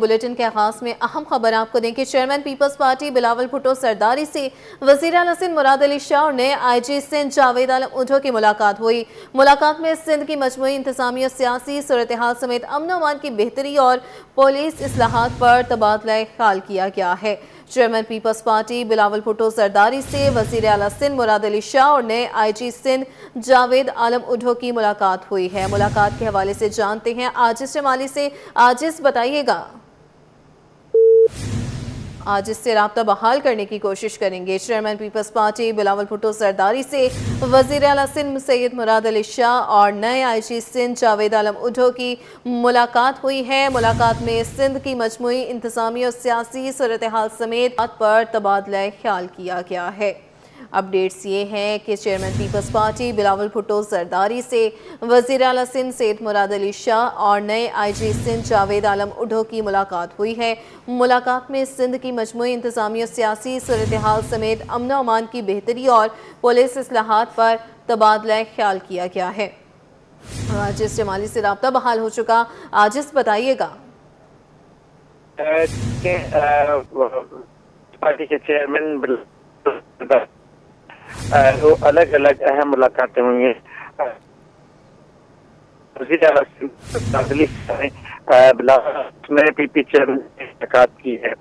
Bulletin کے آغاز میں اہم خبر آپ کو دیں کہ chairman Peoples party Bilawal Bhutto Zardari سے وزیر اعلیٰ سندھ مراد علی شاہ اور نئے آئی جی سندھ جاوید عالم اڈھو کی ملاقات ہوئی۔ ملاقات میں سندھ کی مجموعی انتظامی اور سیاسی صورتحال سمیت امن و امان کی بہتری اور پولیس اصلاحات پر تبادلہ خیال کیا گیا ہے۔ Chairman Peoples party Bilawal Bhutto Zardari سے وزیر اعلیٰ سندھ مراد علی شاہ اور نئے آئی جی سندھ جاوید عالم اڈھو کی ملاقات ہوئی ہے۔ ملاقات کے حوالے سے جانتے ہیں عاجز شمالی سے۔ عاجز بتائیے گا۔ عاجز سے رابطہ بحال کرنے کی کوشش کریں گے۔ Chairman Peoples party Bilawal Bhutto Zardari سے وزیر اعلیٰ سندھ سید مراد علی شاہ اور نئے آئی جی سندھ جاوید عالم اڈھو کی ملاقات ہوئی ہے۔ ملاقات میں سندھ کی مجموعی انتظامی اور سیاسی صورتحال سمیت بات پر تبادلہ خیال کیا گیا ہے۔ اپڈیٹس یہ ہیں کہ chairman Peoples party Bilawal Bhutto Zardari سے وزیر اعلیٰ سندھ سید مراد علی شاہ اور نئے آئی جی سندھ جاوید عالم اڈھو کی ملاقات ہوئی ہے۔ ملاقات میں سندھ کی مجموعی انتظامی اور سیاسی صورتحال سمیت امن و امان کی بہتری اور پولیس اصلاحات پر تبادلہ خیال کیا گیا ہے۔ عاجز شمالی سے رابطہ بحال ہو چکا۔ عاجز بتائیے گا۔ پارٹی کے چیئرمین وہ الگ الگ اہم ملاقاتیں ہوئی ہیں۔ وزیر اعلیٰ میں پی پی چیئرمین نے ملاقات کی ہے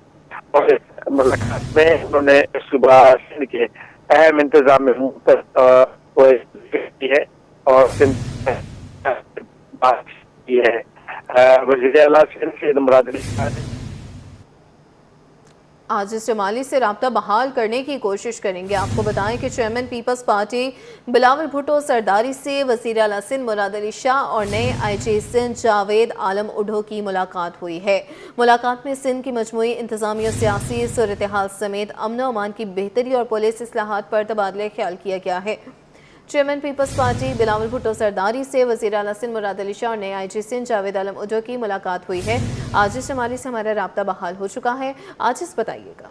اور اس ملاقات میں انہوں نے صوبہ سندھ کے اہم انتظامی امور پر کی ہے اور بات کی ہے۔ وزیر اعلیٰ سندھ سید مراد علی شاہ نے عاجز شمالی سے رابطہ بحال کرنے کی کوشش کریں گے۔ آپ کو بتائیں کہ chairman Peoples party Bilawal Bhutto Zardari سے وزیر اعلیٰ سندھ مراد علی شاہ اور نئے آئی جی سندھ جاوید عالم اڈھو کی ملاقات ہوئی ہے۔ ملاقات میں سندھ کی مجموعی انتظامی اور سیاسی صورتحال سمیت امن و امان کی بہتری اور پولیس اصلاحات پر تبادلہ خیال کیا گیا ہے۔ Chairman Peoples party Bilawal Bhutto Zardari سے وزیر اعلیٰ سندھ مراد علی شاہ اور نئے آئی جی سندھ جاوید عالم اڈھو کی ملاقات ہوئی ہے۔ عاجز شمالی سے ہمارا رابطہ بحال ہو چکا ہے۔ عاجز بتائیے گا۔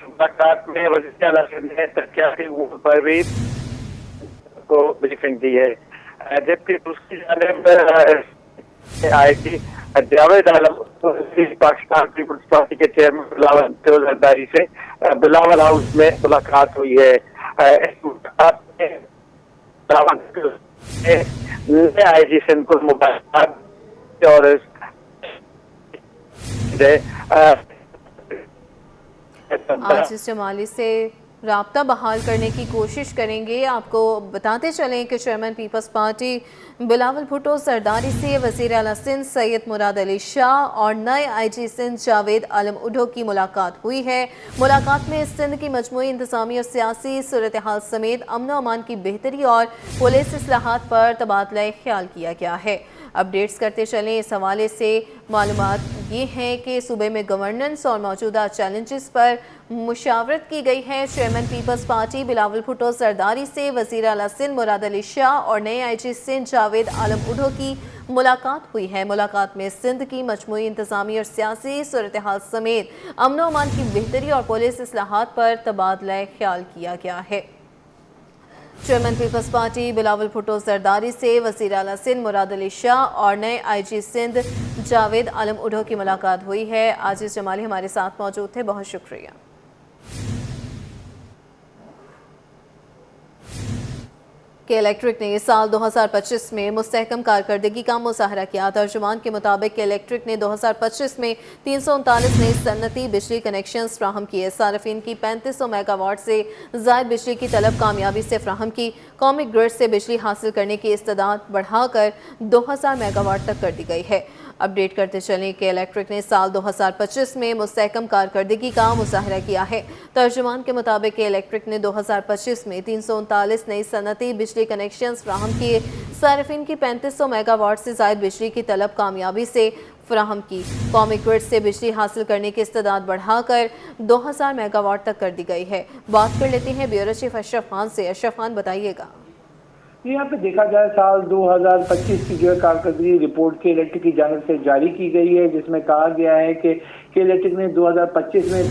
ملاقات میں وزیر اعلیٰ سندھ نے ترقیاتی امور پر بھی کو بریفنگ دی ہے، جبکہ دوسری جانب آئی جی جاوید عالم پاکستان پیپلز پارٹی کے چیئرمین بلاول بھٹو سرداری سے بلاول ہاؤس میں ملاقات ہوئی ہے۔ اس ملاقات میں بلاول بھٹو نے آئی جی سندھ کو مبارکباد اور عاجز شمالی سے رابطہ بحال کرنے کی کوشش کریں گے۔ آپ کو بتاتے چلیں کہ chairman Peoples party Bilawal Bhutto Zardari سے وزیر اعلیٰ سندھ سید مراد علی شاہ اور نئے آئی جی سندھ جاوید عالم اڈھو کی ملاقات ہوئی ہے۔ ملاقات میں سندھ کی مجموعی انتظامی اور سیاسی صورتحال سمیت امن و امان کی بہتری اور پولیس اصلاحات پر تبادلہ خیال کیا گیا ہے۔ اپڈیٹس کرتے چلیں۔ اس حوالے سے معلومات یہ ہیں کہ صوبے میں گورننس اور موجودہ چیلنجز پر مشاورت کی گئی ہے۔ Chairman Peoples party Bilawal Bhutto Zardari سے وزیر اعلیٰ سندھ مراد علی شاہ اور نئے آئی جی سندھ جاوید عالم اڈھو کی ملاقات ہوئی ہے۔ ملاقات میں سندھ کی مجموعی انتظامی اور سیاسی صورتحال سمیت امن و امان کی بہتری اور پولیس اصلاحات پر تبادلہ خیال کیا گیا ہے۔ Chairman Peoples party Bilawal Bhutto Zardari سے وزیر اعلیٰ سندھ مراد علی شاہ اور نئے آئی جی سندھ جاوید عالم اڈھو کی ملاقات ہوئی ہے۔ عاجز جمالی ہمارے ساتھ موجود تھے، بہت شکریہ۔ کہ الیکٹرک نے سال 2025 میں مستحکم کارکردگی کا مظاہرہ کیا۔ ترجمان کے مطابق کہ الیکٹرک نے 2025 میں 339 نئے صنعتی بجلی کنیکشنز فراہم کیے۔ صارفین کی 3500 میگا واٹ سے زائد بجلی کی طلب کامیابی سے فراہم کی۔ قومی گرڈ سے بجلی حاصل کرنے کی استعداد بڑھا کر 2000 میگا واٹ تک کر دی گئی ہے۔ اپڈیٹ کرتے چلیں کہ الیکٹرک نے سال 2025 میں مستحکم کارکردگی کا مظاہرہ کیا ہے۔ ترجمان کے مطابق کہ الیکٹرک نے 2025 میں 339 نئی صنعتی بجلی کنیکشنز فراہم کیے۔ صارفین کی 3500 میگا واٹ سے زائد بجلی کی طلب کامیابی سے فراہم کی۔ قومی گرڈ سے بجلی حاصل کرنے کی استعداد بڑھا کر 2000 میگا واٹ تک کر دی گئی ہے۔ بات کر لیتے ہیں بیورو چیف اشرف خان سے۔ اشرف خان بتائیے گا۔ یہاں پہ دیکھا جائے سال 2025 کی جو کارکردگی رپورٹ کے الیکٹرک کی جانب سے جاری کی گئی ہے، جس میں کہا گیا ہے کہ کہ الیکٹرک نے 2025 میں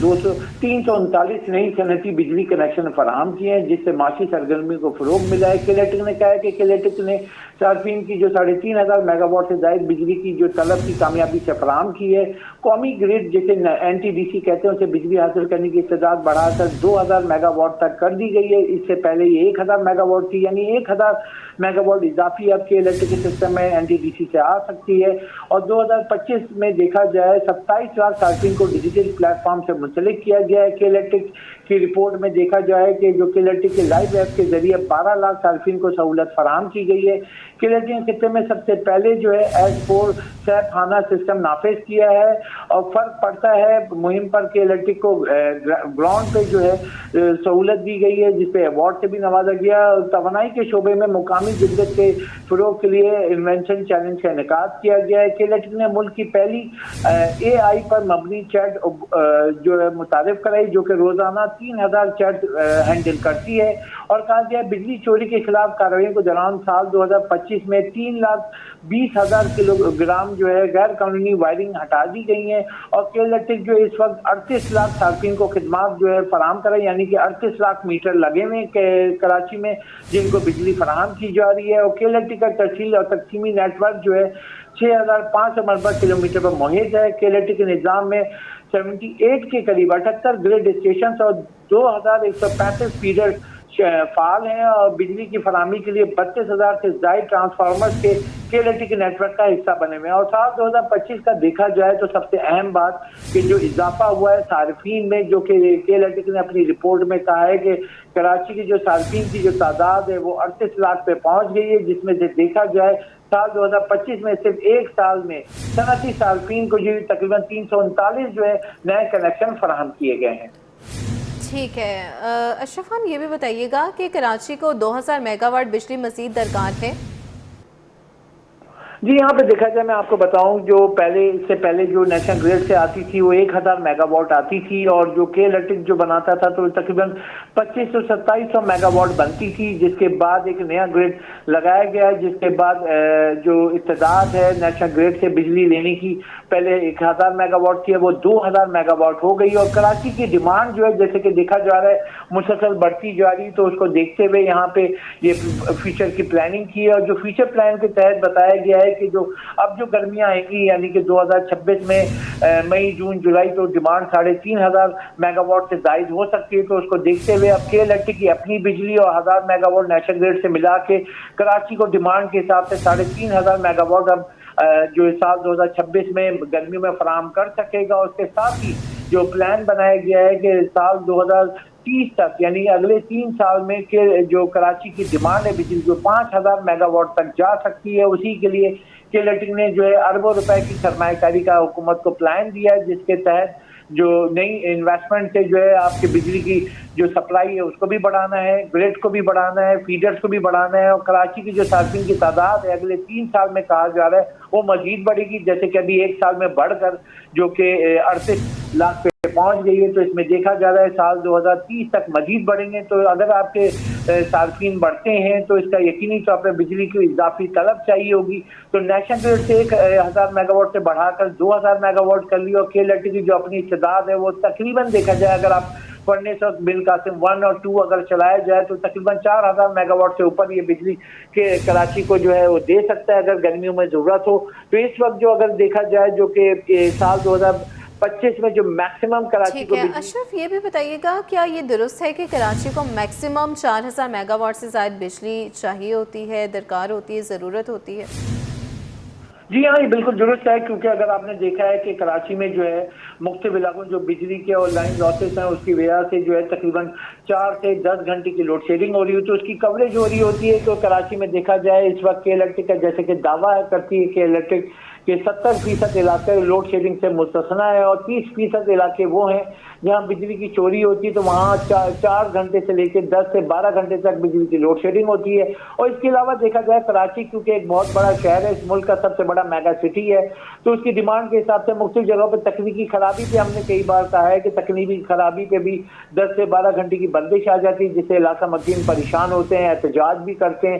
339 نئی صنعتی بجلی کنیکشن فراہم کیے ہیں، جس سے معاشی سرگرمی کو فروغ ملا ہے۔ کہ الیکٹرک نے کہا ہے کہ الیکٹرک نے صارفین کی جو 3500 میگا واٹ سے زائد بجلی کی جو طلب کی کامیابی سے فراہم کی ہے۔ قومی گرڈ جسے NTDC کہتے ہیں اسے بجلی حاصل کرنے کی استعداد بڑھا کر 2000 میگا واٹ تک کر دی گئی ہے۔ اس سے پہلے یہ 1000 میگا واٹ تھی، یعنی 1000 میگا واٹ اضافی اب کے الیکٹرک سسٹم میں NTDC سے آ سکتی ہے۔ اور 2025 میں دیکھا جائے 27 لاکھ صارفین کو ڈیجیٹل پلیٹ فارم سے منسلک کیا گیا ہے۔ کہ الیکٹرک کی رپورٹ میں دیکھا جائے کہ جو کہ الیکٹرک کے لائیو ایپ کے ذریعے 12 لاکھ صارفین کو سہولت فراہم کی گئی ہے۔ کہ الیکٹرک خطے میں سب سے پہلے جو ہے S4 سہ خانہ سسٹم نافذ کیا ہے، اور فرق پڑتا ہے مہم پر کہ الیکٹرک کو گراؤنڈ پہ جو ہے سہولت دی گئی ہے، جس پہ ایوارڈ سے بھی نوازا گیا۔ توانائی کے شعبے میں مقامی جدت کے فروغ کے لیے انوینشن چیلنج کا انعقاد کیا گیا ہے۔ کہ الیکٹرک نے ملک کی پہلی AI پر مبنی چیٹ جو ہے متعارف کرائی، جو کہ روزانہ 3000 چیٹ ہینڈل کرتی ہے۔ اور کہا گیا بجلی چوری کے خلاف کارروائیوں کے دوران سال 2025 میں 3,20,000 کلو گرام جو ہے غیر قانونی وائرنگ ہٹا دی گئی ہیں۔ اور کہ الیکٹرک جو اس وقت 38 لاکھ صارفین کو خدمات جو ہے فراہم کرے، یعنی کہ 38 لاکھ میٹر لگے ہوئے کراچی میں جن کو بجلی فراہم کی جا رہی ہے۔ اور کہ الیکٹرک کا ترسیل اور تقسیمی نیٹ ورک جو ہے 6500 مربع کلومیٹر پر محیط ہے۔ کہ الیکٹرک کے نظام میں 78 کے قریب 78 گریڈ اسٹیشنز اور 2135 فیڈر فعال ہیں، اور بجلی کی فراہمی کے لیے 32,000 سے زائد ٹرانسفارمرز کے الیکٹرک نیٹ ورک کا حصہ بنے ہوئے ہیں۔ اور سال 2025 کا دیکھا جائے تو سب سے اہم بات کہ جو اضافہ ہوا ہے صارفین میں، جو کہ الیکٹرک نے اپنی رپورٹ میں کہا ہے کہ کراچی کی جو صارفین کی جو تعداد ہے وہ 38 لاکھ پہ پہنچ گئی ہے، جس میں سے دیکھا جائے سال 2025 میں صرف ایک سال میں صنعتی صارفین کو جو تقریباً 339 جو ہے نئے کنیکشن فراہم کیے گئے ہیں۔ ٹھیک ہے اشرف خان، یہ بھی بتائیے گا کہ کراچی کو 2000 میگا واٹ بجلی مزید درکار ہے؟ جی یہاں پہ دیکھا جائے میں آپ کو بتاؤں جو اس سے پہلے جو نیشنل گریڈ سے آتی تھی وہ 1000 میگا واٹ آتی تھی، اور جو کہ الیکٹرک جو بناتا تھا تو تقریباً 2500 سے 2700 میگا واٹ بنتی تھی، جس کے بعد ایک نیا گریڈ لگایا گیا، جس کے بعد جو استعداد ہے نیشنل گریڈ سے بجلی لینے کی پہلے 1000 میگا واٹ تھی وہ 2000 میگا واٹ ہو گئی۔ اور کراچی کی ڈیمانڈ جو ہے جیسے کہ دیکھا جا رہا ہے مسلسل بڑھتی جا رہی، تو اس کو دیکھتے ہوئے یہاں پہ یہ فیوچر کی پلاننگ کی ہے، اور جو فیوچر پلان کے تحت بتایا گیا ہے کہ جو اب جو گرمیاں آئیں گی یعنی کہ 2026 میں مئی جون جولائی تو ڈیمانڈ 3500 میگا واٹ سے زائد ہو سکتی ہے۔ تو اس کو دیکھتے ہوئے اب کے الیکٹرک کی اپنی بجلی اور 1000 میگا واٹ نیشنل گریڈ سے ملا کے کراچی کو ڈیمانڈ کے حساب سے 3500 میگا واٹ اب جو سال 2026 میں گرمیوں میں فراہم کر سکے گا۔ اس کے ساتھ ہی جو پلان بنایا گیا ہے کہ سال 2030 تک یعنی اگلے 3 سال میں کہ جو کراچی کی ڈیمانڈ ہے بجلی جو 5000 میگا واٹ تک جا سکتی ہے، اسی کے لیے کہ الیکٹرک نے جو ہے اربوں روپے کی سرمایہ کاری کا حکومت کو پلان دیا ہے، جس کے تحت جو نئی انویسٹمنٹ سے جو ہے آپ کی بجلی کی جو سپلائی ہے اس کو بھی بڑھانا ہے، گریڈ کو بھی بڑھانا ہے، فیڈرز کو بھی بڑھانا ہے، اور کراچی کی جو صارفین کی تعداد ہے اگلے 3 سال میں کہا جا رہا ہے وہ مزید بڑھے گی، جیسے کہ ابھی 1 سال میں بڑھ کر جو کہ 38 لاکھ پہ پہنچ گئی ہے۔ تو اس میں دیکھا جا رہا ہے سال 2030 تک مزید بڑھیں گے۔ تو اگر آپ کے صارفین بڑھتے ہیں تو اس کا یقینی طور پر بجلی کی اضافی طلب چاہیے ہوگی، تو نیشنل گریڈ سے 1000 میگا واٹ سے بڑھا کر 2000 میگا واٹ کر لی، اور کے الیکٹرک کی جو اپنی استعداد ہے وہ تقریباً دیکھا جائے اگر آپ فرنیس اور بن قاسم 1 اور 2 اگر چلایا جائے تو تقریباً 4000 میگا واٹ سے اوپر یہ بجلی کے کراچی کو جو ہے وہ دے سکتا ہے اگر گرمیوں میں ضرورت ہو۔ تو اس وقت جو اگر دیکھا جائے جو کہ سال 2025 میں جو میکسیمم کراچی کو اشرف یہ بھی بتائیے گا کیا یہ درست ہے کہ کراچی کو میکسیمم 4000 میگا واٹ سے زائد بجلی چاہیے ہوتی ہے، درکار ہوتی ہے، ضرورت ہوتی ہے؟ جی ہاں یہ بالکل درست ہے، کیونکہ اگر آپ نے دیکھا ہے کہ کراچی میں جو ہے مختلف علاقوں جو بجلی کے اور لائن لاسز ہیں اس کی وجہ سے جو ہے تقریباً 4 سے 10 گھنٹے کی لوڈ شیڈنگ ہو رہی ہوتی ہے، اس کی کوریج ہو رہی ہوتی ہے۔ تو کراچی میں دیکھا جائے اس وقت کے الیکٹرک کا جیسے کہ دعویٰ کرتی ہے کہ الیکٹرک کے 70% علاقے لوڈ شیڈنگ سے مستثنیٰ ہے، اور 30% علاقے وہ ہیں جہاں بجلی کی چوری ہوتی ہے، تو وہاں 4 گھنٹے سے لے کے 10 سے 12 گھنٹے تک بجلی کی لوڈ شیڈنگ ہوتی ہے۔ اور اس کے علاوہ دیکھا جائے کراچی کیونکہ ایک بہت بڑا شہر ہے، اس ملک کا سب سے بڑا میگا سٹی ہے، تو اس کی ڈیمانڈ کے حساب سے مختلف جگہوں پہ تکنیکی خرابی پہ ہم نے کئی بار کہا ہے کہ تکنیکی خرابی پہ بھی 10 سے 12 گھنٹے کی بندش آ جاتی ہے، جس سے علاقہ مکین پریشان ہوتے ہیں، احتجاج بھی کرتے ہیں۔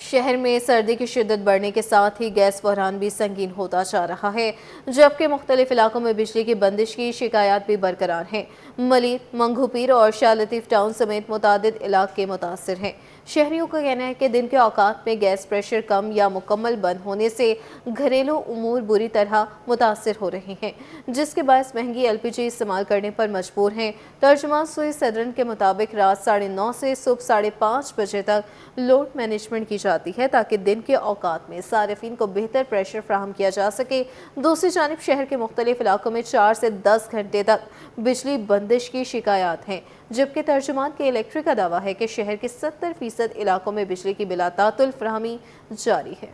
شہر میں سردی کی شدت بڑھنے کے ساتھ ہی گیس بحران بھی سنگین ہوتا جا رہا ہے، جبکہ مختلف علاقوں میں بجلی کی بندش کی شکایات بھی برقرار ہیں۔ ملیر، منگو پیر اور شاہ لطیف ٹاؤن سمیت متعدد علاقے متاثر ہیں۔ شہریوں کا کہنا ہے کہ دن کے اوقات میں گیس پریشر کم یا مکمل بند ہونے سے گھریلو امور بری طرح متاثر ہو رہے ہیں، جس کے باعث مہنگی LPG استعمال کرنے پر مجبور ہیں۔ ترجمان سوئی صدرن کے مطابق رات 9:30 سے صبح 5:30 بجے تک لوڈ مینجمنٹ کی جاتی ہے تاکہ دن کے اوقات میں صارفین کو بہتر پریشر فراہم کیا جا سکے۔ دوسری جانب شہر کے مختلف علاقوں میں 4 سے 10 گھنٹے تک بجلی بندش کی شکایات ہیں، جبکہ ترجمان کے الیکٹرک کا دعویٰ ہے کہ شہر کے 70% علاقوں میں بجلی کی بلا تعطل فراہمی جاری ہے۔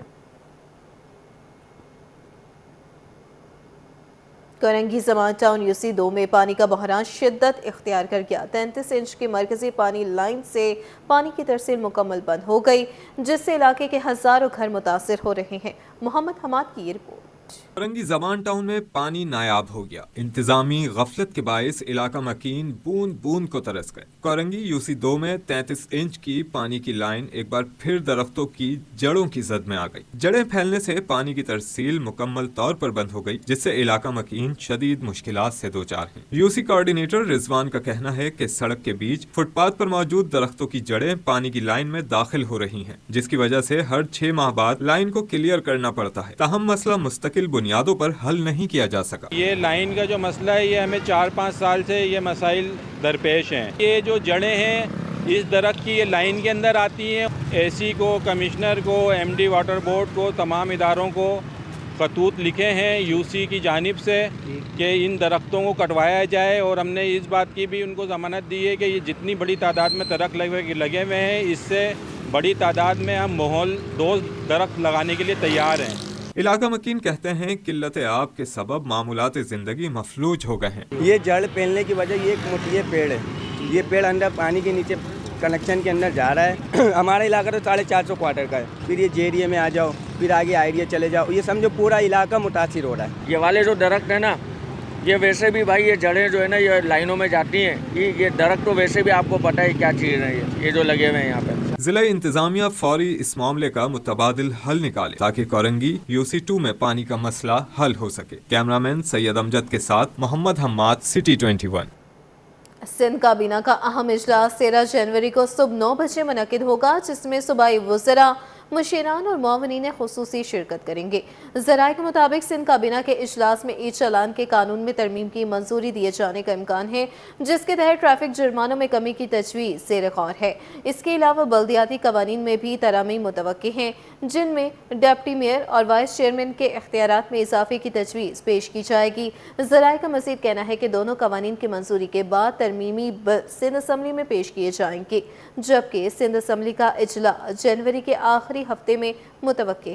کورنگی زمان ٹاؤن UC 2 میں پانی کا بحران شدت اختیار کر گیا۔ 33 انچ کی مرکزی پانی لائن سے پانی کی ترسیل مکمل بند ہو گئی، جس سے علاقے کے ہزاروں گھر متاثر ہو رہے ہیں۔ محمد حماد کی یہ رپورٹ۔ کورنگی زمان ٹاؤن میں پانی نایاب ہو گیا۔ انتظامی غفلت کے باعث علاقہ مکین بوند بوند کو ترس گئے۔ کورنگی UC 2 میں 33 انچ کی پانی کی لائن ایک بار پھر درختوں کی جڑوں کی زد میں آ گئی۔ جڑیں پھیلنے سے پانی کی ترسیل مکمل طور پر بند ہو گئی، جس سے علاقہ مکین شدید مشکلات سے دوچار ہیں۔ UC کوارڈینیٹر رضوان کا کہنا ہے کہ سڑک کے بیچ فٹ پاتھ پر موجود درختوں کی جڑیں پانی کی لائن میں داخل ہو رہی ہیں، جس کی وجہ سے ہر 6 ماہ بعد لائن کو کلیئر کرنا پڑتا ہے۔ تاہم مسئلہ مستقل بنیادوں پر حل نہیں کیا جا سکا۔ یہ لائن کا جو مسئلہ ہے، یہ ہمیں 4-5 سال سے یہ مسائل درپیش ہیں۔ یہ جو جڑیں ہیں اس درخت کی، یہ لائن کے اندر آتی ہیں۔ AC کو، کمشنر کو، MD واٹر بورڈ کو، تمام اداروں کو خطوط لکھے ہیں UC کی جانب سے کہ ان درختوں کو کٹوایا جائے، اور ہم نے اس بات کی بھی ان کو ضمانت دی ہے کہ یہ جتنی بڑی تعداد میں درخت لگے ہوئے ہیں، اس سے بڑی تعداد میں ہم ماحول دوست درخت لگانے کے لیے تیار ہیں۔ علاقہ مکین کہتے ہیں قلت آب کے سبب معمولات زندگی مفلوج ہو گئے ہیں۔ یہ جڑ پھیلنے کی وجہ یہ پیڑ ہے، یہ پیڑ اندر پانی کے نیچے کنیکشن کے اندر جا رہا ہے۔ ہمارا علاقہ تو 450 کوارٹر کا ہے، پھر یہ جیریے میں آ جاؤ، پھر آگے آئیڈیا چلے جاؤ، یہ سمجھو پورا علاقہ متاثر ہو رہا ہے۔ یہ والے جو درخت ہیں نا، یہ ویسے بھی بھائی، یہ جڑیں جو ہے نا یہ لائنوں میں جاتی ہیں، یہ درخت تو ویسے بھی آپ کو پتہ ہے کیا چیز ہے یہ جو لگے ہوئے ہیں یہاں پہ۔ ضلع انتظامیہ فوری اس معاملے کا متبادل حل نکالے تاکہ کورنگی UC 2 میں پانی کا مسئلہ حل ہو سکے۔ کیمرامین سید امجد کے ساتھ محمد حماد، سٹی 21۔ سندھ کابینہ کا اہم اجلاس 13 جنوری کو صبح 9 بجے منعقد ہوگا، جس میں صوبائی وزراء، مشیران اور معاونین خصوصی شرکت کریں گے۔ ذرائع کے مطابق سندھ کابینہ کے اجلاس میں ای چالان کے قانون میں ترمیم کی منظوری دیے جانے کا امکان ہے، جس کے تحت ٹریفک جرمانوں میں کمی کی تجویز زیر غور ہے۔ اس کے علاوہ بلدیاتی قوانین میں بھی ترامیم متوقع ہیں، جن میں ڈپٹی میئر اور وائس چیئرمین کے اختیارات میں اضافے کی تجویز پیش کی جائے گی۔ ذرائع کا مزید کہنا ہے کہ دونوں قوانین کی منظوری کے بعد ترمیمی بل سندھ اسمبلی میں پیش کیے جائیں گے، جبکہ سندھ اسمبلی کا اجلاس جنوری کے آخری ہفتے میں متوقع ہے۔